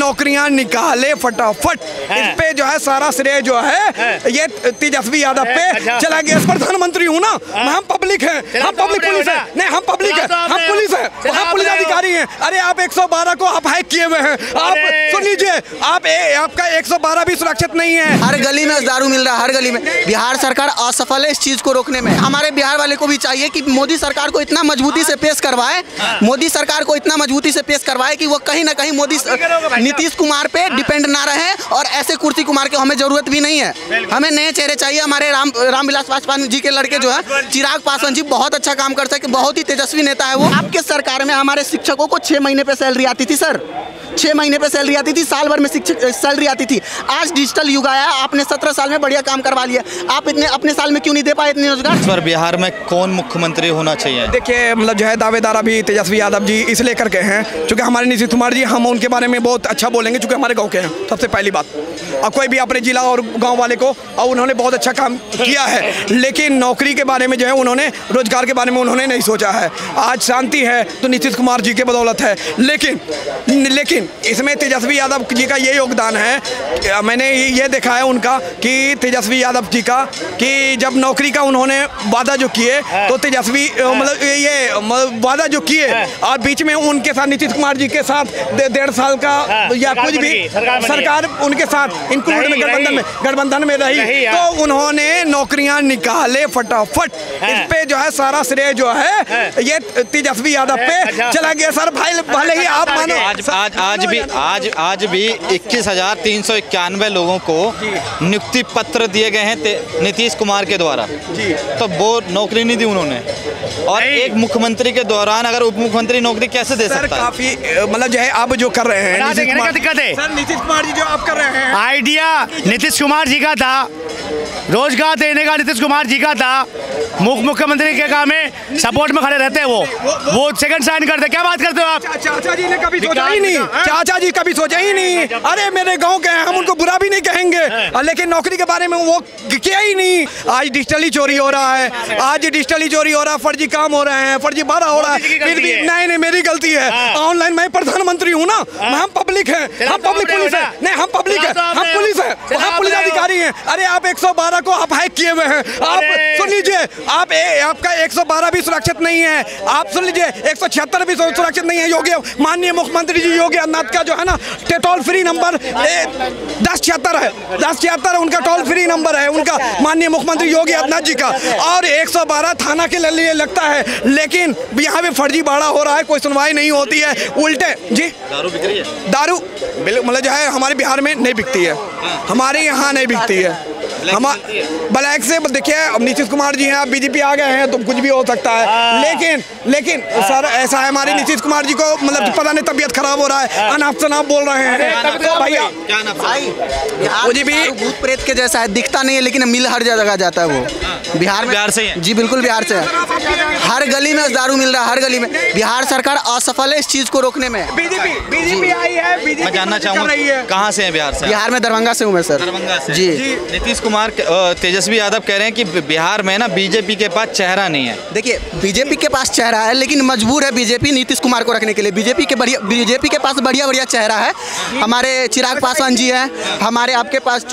नौकरियां निकाले फटाफट। इस पे जो है सारा श्रेय जो है ये तेजस्वी यादव पे चला गया। प्रधानमंत्री हूँ ना, हम पब्लिक हैं, हम पब्लिक पुलिस है, नहीं हम पब्लिक है, हम पुलिस है, हम पुलिस अधिकारी हैं। अरे आप 112 को आप हैक किए हुए हैं, आप सुन लीजिए, आपका 112 भी सुरक्षित नहीं है। हर गली में दारू मिल रहा है, हर गली में। बिहार सरकार असफल है इस चीज को रोकने में। हमारे बिहार वाले को भी चाहिए कि मोदी सरकार को इतना मजबूती से पेश करवाए, मोदी सरकार को इतना मजबूती से पेश करवाए कि वो कहीं ना कहीं मोदी नीतीश कुमार पे डिपेंड ना रहे। और ऐसे कुर्सी कुमार की हमें जरूरत भी नहीं है। हमें नए चेहरे चाहिए। हमारे रामविलास पासवान जी के लड़के जो है चिराग पासवान जी बहुत अच्छा काम कर सके, बहुत ही तेजस्वी नेता है वो। आपके सरकार में हमारे शिक्षकों को 6 महीने पे सैलरी आती थी सर, 6 महीने पे सैलरी आती थी, साल भर में शिक्षक सैलरी आती थी। आज डिजिटल युग आया, आपने 17 साल में बढ़िया काम करवा लिया। आप इतने अपने साल में क्यों नहीं दे पाए इतने रोजगार? इस बार बिहार में कौन मुख्यमंत्री होना चाहिए? देखिए मतलब जो है दावेदार अभी तेजस्वी यादव जी इसलिए करके हैं क्योंकि हमारे नीतीश कुमार जी, हम उनके बारे में बहुत अच्छा बोलेंगे क्योंकि हमारे गाँव के हैं सबसे पहली बात। और कोई भी अपने जिला और गाँव वाले को, और उन्होंने बहुत अच्छा काम किया है, लेकिन नौकरी के बारे में जो है उन्होंने, रोजगार के बारे में उन्होंने नहीं सोचा है। आज शांति है तो नीतीश कुमार जी के बदौलत है, लेकिन इसमें तेजस्वी यादव जी का ये योगदान है। मैंने ये देखा है उनका कि तेजस्वी यादव जी का कि जब नौकरी का उन्होंने वादा जो किए तो तेजस्वी मतलब ये वादा जो किए और बीच में उनके साथ नीतीश कुमार जी के साथ 1.5 साल का या कुछ भी सरकार उनके साथ इंक्लूड में गठबंधन में रही तो उन्होंने नौकरियां निकाले फटाफट। इस पे जो है सारा श्रेय जो है ये तेजस्वी यादव पे चला गया सर। भले ही आप मानो आज भी 21,391 लोगों को नियुक्ति पत्र दिए गए हैं नीतीश कुमार के द्वारा, तो वो नौकरी नहीं दी उन्होंने। और एक मुख्यमंत्री के दौरान अगर उप मुख्यमंत्री नौकरी कैसे दे सकता है? काफी मतलब जो है आप जो कर रहे हैं दिक्कत है सर, नीतीश कुमार जी जो आप कर रहे हैं, आइडिया नीतीश कुमार जी का था, रोजगार देने का नीतीश कुमार जी का था। मुख्यमंत्री के काम में सपोर्ट में खड़े रहते हैं, वो सेकंड साइन करते। क्या बात करते हो आप? चाचा जी ने कभी सोचा ही नहीं, चाचा जी कभी सोचा ही नहीं। अरे मेरे गांव के हैं, हम उनको बुरा भी नहीं कहेंगे, लेकिन नौकरी के बारे में वो किया ही नहीं। आज डिजिटली चोरी हो रहा है, आज डिजिटली चोरी हो रहा है, फर्जी काम हो रहे हैं, फर्जी बारा हो रहा है, फिर भी नहीं मेरी गलती है। ऑनलाइन मैं प्रधानमंत्री हूँ ना, हम पब्लिक है, हम पब्लिक पुलिस है, नहीं हम पब्लिक है, हम पुलिस है, हम पुलिस अधिकारी हैं। अरे आप 112 को आप हैक किए हुए हैं, आप सुन लीजिए, आपका 112 भी सुरक्षित नहीं है। आप सुन लीजिए 176 भी सुरक्षित नहीं है। योगी माननीय मुख्यमंत्री जी योगी आदित्यनाथ का जो है ना टोल फ्री नंबर 1076 है, 1076 उनका टोल फ्री नंबर है उनका, माननीय मुख्यमंत्री योगी आदित्यनाथ जी का। और 112 थाना के लिए लगता है, लेकिन यहाँ पे फर्जी बाड़ा हो रहा है, कोई सुनवाई नहीं होती है। उल्टे जी दारू बिक रही है, दारू मतलब जो है हमारे बिहार में नहीं बिकती है, हमारे यहाँ नहीं बिकती है। हम ब्लैक से देखिए, अब नीतीश कुमार जी हैं, अब बीजेपी आ गए हैं तो कुछ भी हो सकता है, लेकिन सर ऐसा है हमारे नीतीश कुमार जी को मतलब पता नहीं तबीयत खराब हो रहा है, अनाप शनाप बोल रहे हैं तो भैया मुझे भी भूत प्रेत के जैसा है, दिखता नहीं है लेकिन मिल हर जगह जाता है वो। बिहार से है जी, बिल्कुल बिहार से है। हर गली में दारू मिल रहा है, हर गली में। बिहार सरकार असफल है इस चीज को रोकने में। बीजेपी आई है, बीजेपी मैं जानना चाहूँगा कहाँ से है बिहार से? बिहार में दरभंगा से हूँ मैं सर। दरभंगा से जी। नीतीश कुमार तेजस्वी यादव कह रहे हैं कि बिहार में ना बीजेपी के पास चेहरा नहीं है। देखिए बीजेपी के पास चेहरा है, लेकिन मजबूर है बीजेपी नीतीश कुमार को रखने के लिए। बीजेपी के पास बढ़िया चेहरा है। हमारे चिराग पासवान जी हैं, हमारे आपके पास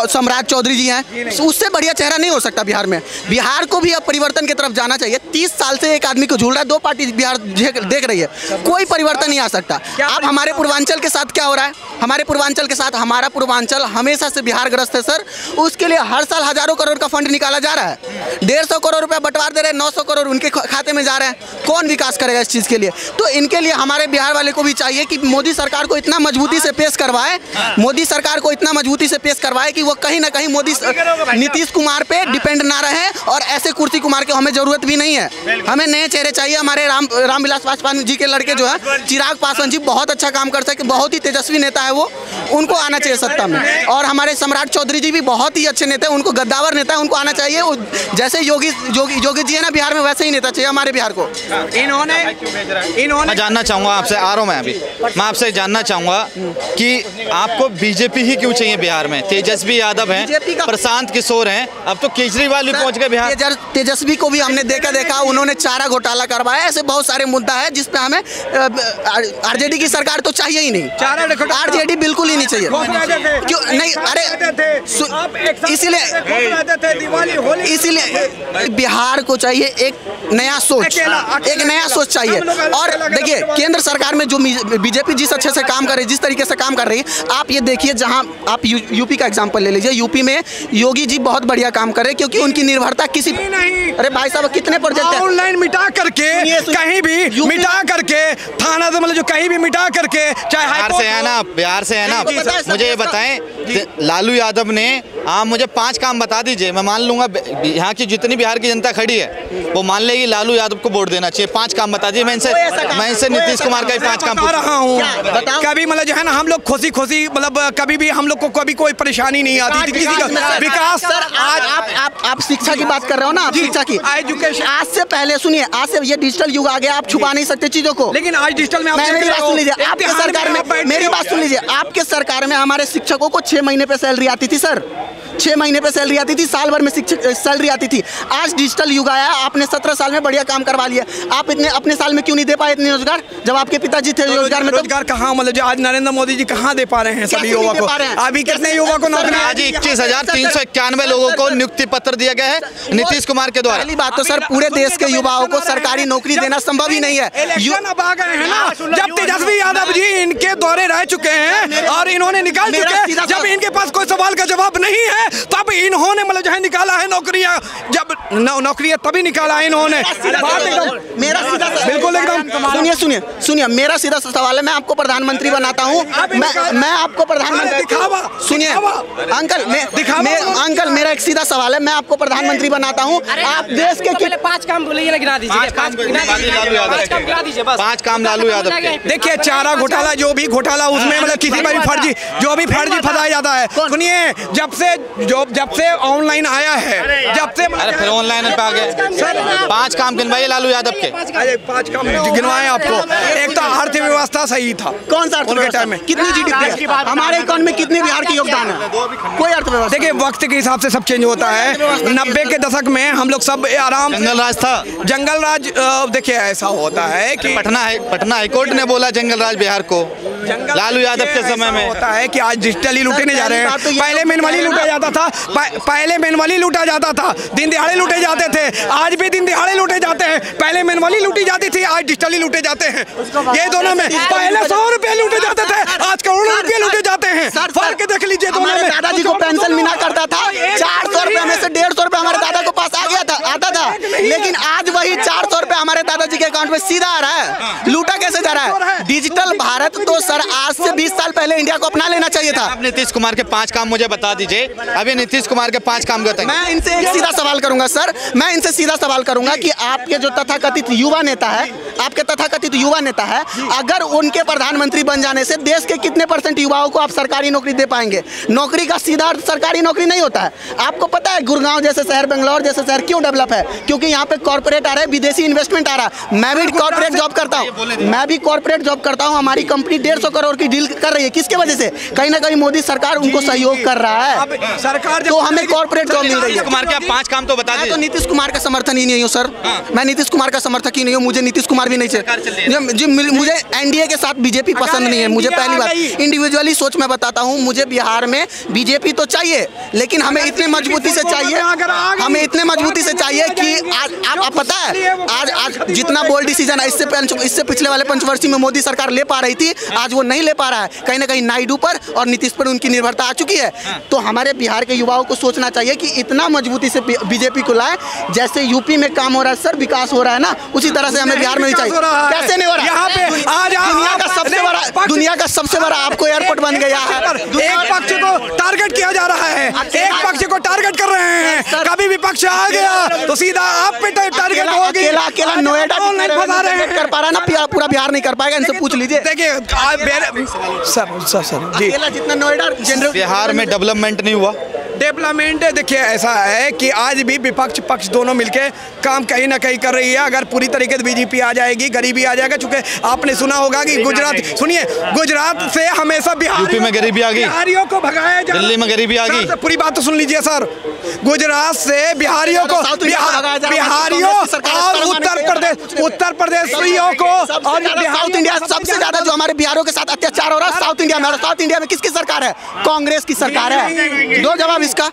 सम्राट चौधरी जी हैं, उससे बढ़िया चेहरा नहीं हो सकता बिहार में। बिहार को भी अब परिवर्तन की तरफ जाना चाहिए। 30 साल से एक आदमी को झूल रहा है, 2 पार्टी बिहार देख रही है, कोई परिवर्तन नहीं आ सकता। अब हमारे पूर्वांचल के साथ क्या हो रहा है? हमारे पूर्वांचल के साथ, हमारा पूर्वांचल हमेशा से बिहार ग्रस्त है सर। उसके लिए हर साल हजारों करोड़ का फंड निकाला जा रहा है, 150 करोड़ रुपया बंटवार दे रहे हैं, 900 करोड़ उनके खाते में जा रहे हैं। कौन विकास करेगा इस चीज़ के लिए? तो इनके लिए हमारे बिहार वाले को भी चाहिए कि मोदी सरकार को इतना मजबूती से पेश करवाए, मोदी सरकार को इतना मजबूती से पेश करवाए कि वो कहीं ना कहीं मोदी नीतीश कुमार पे डिपेंड ना रहे। और ऐसे कुर्सी कुमार की हमें जरूरत भी नहीं है। हमें नए चेहरे चाहिए। हमारे रामविलास पासवान जी के लड़के जो है चिराग पासवान जी बहुत अच्छा काम कर सके, बहुत ही तेजस्वी नेता है वो, उनको आना चाहिए सत्ता में। और हमारे सम्राट चौधरी जी भी बहुत ही अच्छे नेता है, उनको गद्दावर नेता है, उनको आना चाहिए। जैसे योगी जी है ना बिहार में, वैसे ही नेता चाहिए हमारे बिहार को। इन्होंने मैं जानना चाहूँगा आपसे, मैं आपसे जानना चाहूँगा कि आपको बीजेपी ही क्यों चाहिए बिहार में? तेजस्वी यादव हैं, प्रशांत किशोर हैं, अब तो केजरीवाल करौली पहुंच गए बिहार। तेजस्वी को भी हमने देखा उन्होंने चारा घोटाला करवाया। ऐसे बहुत सारे मुद्दा है जिस पे हमें आरजेडी की सरकार तो चाहिए ही नहीं, आरजेडी बिल्कुल ही नहीं चाहिए। क्यों नहीं? अरे इसीलिए बिहार को चाहिए एक नया सोच, एक नया सोच चाहिए। और देखिए केंद्र सरकार में जो बीजेपी जिस अच्छे से काम कर रही है, जिस तरीके से काम कर रही है, आप ये देखिए, जहां आप यूपी का एग्जांपल ले लीजिए। यूपी में योगी जी बहुत बढ़िया काम कर रहे हैं क्योंकि उनकी निर्भरता किसी नहीं। अरे भाई साहब कितने प्रोजेक्ट है ऑनलाइन मिटा करके, कहीं भी मिटा करके, थाना से मतलब जो कहीं भी मिटा करके, चाहे बिहार से है ना। मुझे ये बताएं, लालू यादव ने आप मुझे 5 काम बता दीजिए, मैं मान लूंगा यहाँ की जितनी बिहार की जनता खड़ी है वो मान लेगी लालू यादव को वोट देना चाहिए। 5 काम बता दीजिए। मैं इनसे नीतीश कुमार का ही 5 काम बता रहा हूँ। कभी मतलब जो है ना, हम लोग खुशी मतलब कभी भी हम लोग को कभी कोई परेशानी नहीं आती थी किसी का विकास। आप शिक्षा की बात कर रहे हो ना, शिक्षा की एजुकेशन। आज से पहले सुनिए, आज से ये डिजिटल युग आ गया, आप छुपा नहीं सकते चीजों को। लेकिन आज डिजिटल में मेरी बात सुन लीजिए, आपके सरकार में, मेरी बात सुन लीजिए, आपके सरकार में हमारे शिक्षकों को 6 महीने पे सैलरी आती थी सर, 6 महीने पे सैलरी आती थी, साल भर में सैलरी आती थी। आज डिजिटल युग आया, आपने 17 साल में बढ़िया काम करवा लिया। आप इतने अपने साल में क्यों नहीं दे पाए इतने रोजगार, जब आपके पिताजी थे रोजगार में? रोजगार कहाँ, मतलब आज नरेंद्र मोदी जी कहाँ दे पा रहे हैं सभी युवा को? अभी कितने युवा को नौकरी? आज 21,391 लोगों को नियुक्ति पत्र दिया गया है नीतीश कुमार के द्वारा। पहली बात तो सर पूरे देश के युवाओं को सरकारी नौकरी देना संभव ही नहीं है। अब आ गए हैं ना, जब तेजस्वी यादव जी इनके दौरे रह चुके हैं और इन्होंने निकाल चुके हैं, जब इनके पास कोई सवाल का जवाब नहीं है तब इन्होंने मतलब जो है निकाला है नौकरियां। जब नौकरियां तभी निकाला है इन्होंने। मेरा सीधा बिल्कुल एकदम सुनिए मेरा सीधा सवाल है, मैं आपको प्रधानमंत्री बनाता हूँ, मैं आपको प्रधानमंत्री, सुनिए अंकल मेरा एक सीधा सवाल है, मैं आपको प्रधानमंत्री बनाता हूँ, आप देश के 5 काम बोलिए ना, गिना दीजिए 5 काम लालू यादव के। देखिए चारा घोटाला, जो भी घोटाला उसमें मतलब किसी पर भी फर्जी, जो भी फर्जी फंसाया जाता है। सुनिए जब से ऑनलाइन आया है, जब से अरे फिर ऑनलाइन पे आ गए। 5 काम गिनवाइए लालू यादव के। 5 काम गिनवाए आपको। एक तो अर्थव्यवस्था सही था। कौन सा उनके टाइम में कितनी जीडीपी है, हमारे इकोनॉमी में कितनी बिहार की योगदान है? कोई अर्थव्यवस्था। देखिए वक्त के हिसाब से सब चेंज होता है। 90 के दशक में हम लोग सब आराम, जंगल राज था, जंगल राज। देखिए ऐसा होता है कि पटना हाईकोर्ट ने बोला जंगल राज बिहार को लालू यादव के समय में। होता है कि आज डिजिटली लूटने जा रहे हैं। पहले मैनुअली लूटा जाता था, पहले मैनुअली लूटा जाता था, दिन दिहाड़े लूटे जाते थे। आज भी दिन दिहाड़े लूटे जाते हैं। पहले मैनुअली लूटी जाती थी, आज डिजिटली लूटे जाते हैं। ये दोनों में पहले 100 रुपए लूटे जाते थे, आज करोड़ों रुपए लूटे जाते हैं। फर्क देख लीजिए दोनों में। दादाजी को पेंशन मिला करता था, 400 रुपए में से 150 रुपए हमारे दादा को पास आता था, लेकिन आज वही 400 रुपए हमारे दादाजी के अकाउंट में सीधा आ रहा है। लूटा कैसे जा रहा है? डिजिटल भारत तो सर आज से 20 साल पहले इंडिया को अपना लेना चाहिए था। आप नीतीश कुमार के 5 काम मुझे बता दीजिए। अभी नीतीश कुमार के 5 काम बताइए। मैं इनसे एक सीधा सवाल करूंगा सर, मैं इनसे सीधा सवाल करूंगा कि आपके जो तथाकथित युवा नेता है, अगर उनके प्रधानमंत्री बन जाने से देश के कितने % युवाओं को आप सरकारी नौकरी दे पाएंगे? नौकरी का सीधा अर्थ सरकारी नौकरी नहीं होता है। आपको पता है गुड़गांव जैसे शहर, बेंगलोर जैसे शहर क्यों डेवलप है? क्योंकि यहाँ पे कॉर्पोरेट आ रहे हैं, विदेशी इन्वेस्टमेंट आ रहा है। मैं भी कॉर्पोरेट जॉब करता हूँ, हमारी कंपनी 150 करोड़ की डील कर रही है। किसके वजह से? कहीं ना कहीं मोदी सरकार उनको सहयोग कर रहा है, सरकार तो हमें कॉर्पोरेट जॉब मिल रही है। कुमार के 5 काम तो बता दीजिए। मैं तो नीतीश कुमार का समर्थन ही नहीं हूँ सर, मैं नीतीश कुमार का समर्थक ही नहीं हूँ। मुझे नीतीश कुमार भी नहीं चाहिए जी। मुझे एनडीए के साथ बीजेपी पसंद नहीं है। मुझे पहली बात इंडिविजुअली सोच मैं बताता हूँ, मुझे बिहार में बीजेपी तो चाहिए, लेकिन हमें इतने मजबूती से चाहिए कि आप पता है आज जितना बोल्ड डिसीजन है इससे पिछले वाले पंचवर्षीय में मोदी सरकार ले पा रही थी, आज वो नहीं ले पा रहा है। कहीं ना कहीं नायडू पर और नीतीश पर उनकी निर्भरता आ चुकी है। तो हमारे बिहार के युवाओं को सोचना चाहिए कि इतना मजबूती से बीजेपी को लाए, जैसे यूपी में काम हो रहा है सर, विकास हो रहा है ना, उसी तरह से हमें बिहार में भी चाहिए। कैसे नहीं हो रहा? यहाँ पे आज दुनिया का सबसे बड़ा आपको एयरपोर्ट बन गया है। एक पक्ष को टारगेट किया जा रहा है, एक पक्ष को टारगेट कर रहे हैं। कभी विपक्ष आ गया तो सीधा आप पे टारगेट होगी। अकेला नोएडा कर पा रहा है ना, पूरा बिहार नहीं कर पाएगा। इनसे पूछ लीजिए। देखिए सर जी, जितना नोएडा बिहार में डेवलपमेंट नहीं हुआ, डेवलपमेंट देखिए ऐसा है कि आज भी विपक्ष पक्ष दोनों मिलके काम कहीं ना कहीं कर रही है। अगर पूरी तरीके से बीजेपी आ जाएगी, गरीबी आ जाएगा। चूंकि आपने सुना होगा कि गुजरात, सुनिए, गुजरात से हमेशा यूपी में गरीबी आ गई, बिहारियों को भगाया जा, दिल्ली में गरीबी आ गई। पूरी बात तो सुन लीजिए सर। गुजरात से बिहारियों को, बिहारियों और उत्तर प्रदेशियों को, और साउथ इंडिया सबसे ज्यादा जो हमारे बिहारियों के साथ अत्याचार हो रहा है साउथ इंडिया में। साउथ इंडिया में किसकी सरकार है? कांग्रेस की सरकार है। दो जवाब इसका।